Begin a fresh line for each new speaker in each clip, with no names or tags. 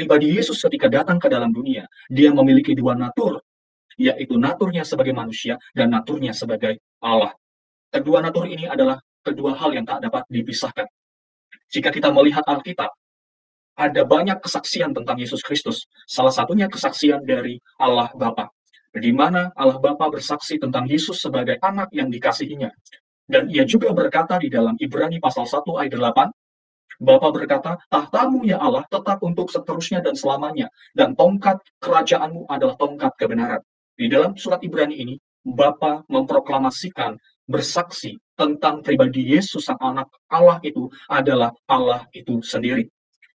pribadi Yesus ketika datang ke dalam dunia, dia memiliki dua natur, yaitu naturnya sebagai manusia dan naturnya sebagai Allah. Kedua natur ini adalah kedua hal yang tak dapat dipisahkan. Jika kita melihat Alkitab, ada banyak kesaksian tentang Yesus Kristus. Salah satunya kesaksian dari Allah Bapa, di mana Allah Bapa bersaksi tentang Yesus sebagai anak yang dikasihinya. Dan ia juga berkata di dalam Ibrani pasal 1 ayat 8, Bapa berkata, tahtamu ya Allah tetap untuk seterusnya dan selamanya, dan tongkat kerajaanmu adalah tongkat kebenaran. Di dalam surat Ibrani ini, Bapa memproklamasikan, bersaksi tentang pribadi Yesus sang anak Allah itu adalah Allah itu sendiri,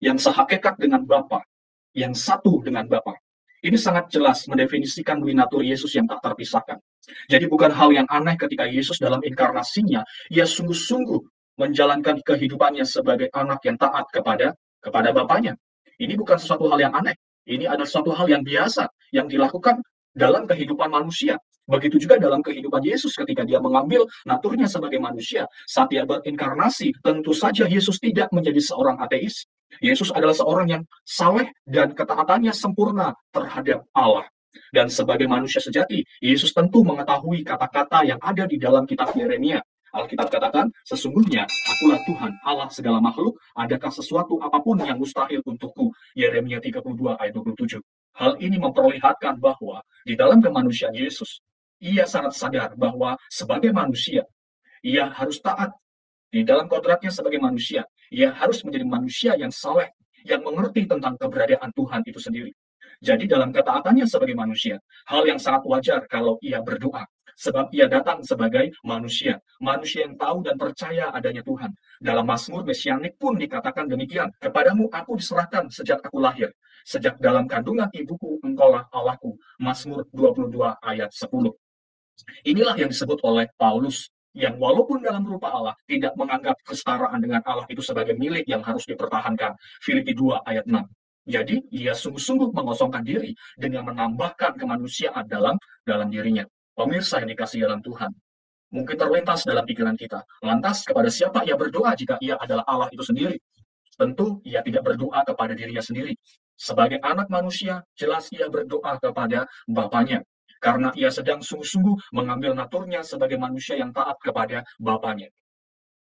yang sehakikat dengan Bapa, yang satu dengan Bapa. Ini sangat jelas mendefinisikan dui natur Yesus yang tak terpisahkan. Jadi bukan hal yang aneh ketika Yesus dalam inkarnasinya, ia sungguh-sungguh menjalankan kehidupannya sebagai anak yang taat kepada Bapaknya. Ini bukan sesuatu hal yang aneh. Ini adalah suatu hal yang biasa yang dilakukan dalam kehidupan manusia. Begitu juga dalam kehidupan Yesus ketika dia mengambil naturnya sebagai manusia. Saat dia berinkarnasi, tentu saja Yesus tidak menjadi seorang ateis. Yesus adalah seorang yang saleh dan ketaatannya sempurna terhadap Allah. Dan sebagai manusia sejati, Yesus tentu mengetahui kata-kata yang ada di dalam kitab Yeremia. Alkitab katakan, sesungguhnya akulah Tuhan Allah segala makhluk, adakah sesuatu apapun yang mustahil untukku. Yeremia 32 ayat 27. Hal ini memperlihatkan bahwa di dalam kemanusiaan Yesus, ia sangat sadar bahwa sebagai manusia, ia harus taat. Di dalam kodratnya sebagai manusia, ia harus menjadi manusia yang saleh, yang mengerti tentang keberadaan Tuhan itu sendiri. Jadi dalam ketaatannya sebagai manusia, hal yang sangat wajar kalau ia berdoa. Sebab ia datang sebagai manusia yang tahu dan percaya adanya Tuhan. Dalam Mazmur Mesianik pun dikatakan demikian, kepadamu aku diserahkan sejak aku lahir. Sejak dalam kandungan ibuku, engkaulah Allahku. Mazmur 22 ayat 10. Inilah yang disebut oleh Paulus, yang walaupun dalam rupa Allah, tidak menganggap kesetaraan dengan Allah itu sebagai milik yang harus dipertahankan. Filipi 2 ayat 6. Jadi, ia sungguh-sungguh mengosongkan diri dengan menambahkan kemanusiaan dalam dirinya. Pemirsa yang dikasihi dalam Tuhan, mungkin terlintas dalam pikiran kita, lantas kepada siapa ia berdoa jika ia adalah Allah itu sendiri? Tentu ia tidak berdoa kepada dirinya sendiri. Sebagai anak manusia, jelas ia berdoa kepada Bapaknya, karena ia sedang sungguh-sungguh mengambil naturnya sebagai manusia yang taat kepada Bapaknya.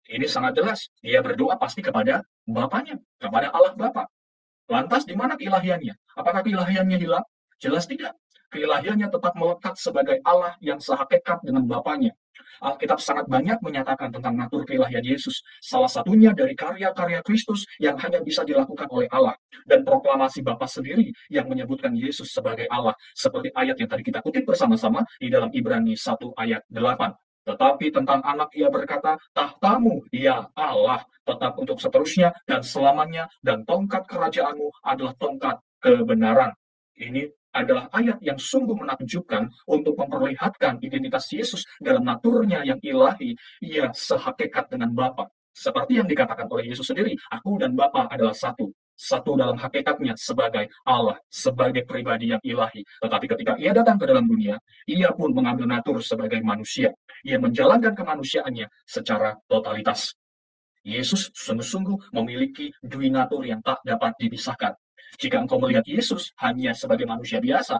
Ini sangat jelas, ia berdoa pasti kepada Bapaknya, kepada Allah Bapa. Lantas di mana keilahiannya? Apakah keilahiannya hilang? Jelas tidak. Keilahiannya tetap melekat sebagai Allah yang sehakikat dengan Bapaknya. Alkitab sangat banyak menyatakan tentang natur keilahian Yesus. Salah satunya dari karya-karya Kristus yang hanya bisa dilakukan oleh Allah. Dan proklamasi Bapa sendiri yang menyebutkan Yesus sebagai Allah. Seperti ayat yang tadi kita kutip bersama-sama di dalam Ibrani 1 ayat 8. Tetapi tentang anak ia berkata, tahtamu ya Allah tetap untuk seterusnya dan selamanya, dan tongkat kerajaanmu adalah tongkat kebenaran. Ini adalah ayat yang sungguh menakjubkan untuk memperlihatkan identitas Yesus dalam naturnya yang ilahi. Ia sehakikat dengan Bapa. Seperti yang dikatakan oleh Yesus sendiri, aku dan Bapa adalah satu. Satu dalam hakikatnya sebagai Allah, sebagai pribadi yang ilahi. Tetapi ketika ia datang ke dalam dunia, ia pun mengambil natur sebagai manusia. Ia menjalankan kemanusiaannya secara totalitas. Yesus sungguh-sungguh memiliki dui natur yang tak dapat dipisahkan. Jika engkau melihat Yesus hanya sebagai manusia biasa,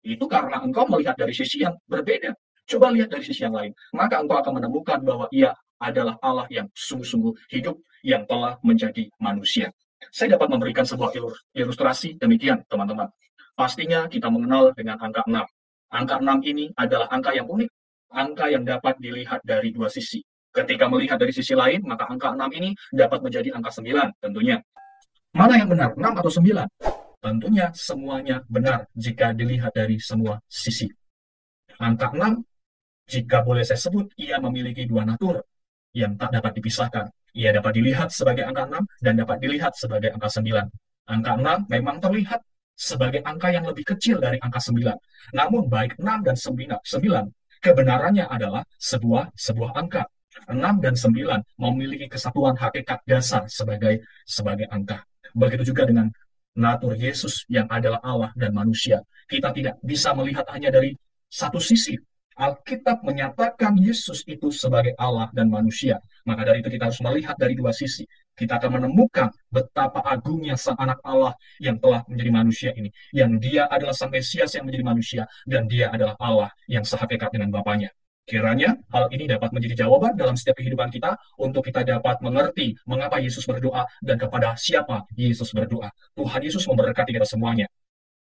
itu karena engkau melihat dari sisi yang berbeda. Coba lihat dari sisi yang lain, maka engkau akan menemukan bahwa ia adalah Allah yang sungguh-sungguh hidup, yang telah menjadi manusia. Saya dapat memberikan sebuah ilustrasi demikian, teman-teman. Pastinya kita mengenal dengan angka 6. Angka 6 ini adalah angka yang unik, angka yang dapat dilihat dari dua sisi. Ketika melihat dari sisi lain, maka angka 6 ini dapat menjadi angka 9 tentunya. Mana yang benar, 6 atau 9? Tentunya semuanya benar jika dilihat dari semua sisi. Angka 6, jika boleh saya sebut, ia memiliki dua natur yang tak dapat dipisahkan. Ia dapat dilihat sebagai angka 6 dan dapat dilihat sebagai angka 9. Angka 6 memang terlihat sebagai angka yang lebih kecil dari angka 9. Namun baik 6 dan 9, kebenarannya adalah sebuah angka. 6 dan 9 memiliki kesatuan hakikat dasar sebagai angka. Begitu juga dengan natur Yesus yang adalah Allah dan manusia. Kita tidak bisa melihat hanya dari satu sisi. Alkitab menyatakan Yesus itu sebagai Allah dan manusia. Maka dari itu kita harus melihat dari dua sisi. kita akan menemukan betapa agungnya Sang Anak Allah yang telah menjadi manusia ini. Yang dia adalah Sang Mesias yang menjadi manusia, dan dia adalah Allah yang sehakikat dengan Bapaknya. Kiranya hal ini dapat menjadi jawaban dalam setiap kehidupan kita untuk kita dapat mengerti mengapa Yesus berdoa dan kepada siapa Yesus berdoa. Tuhan Yesus memberkati kita semuanya.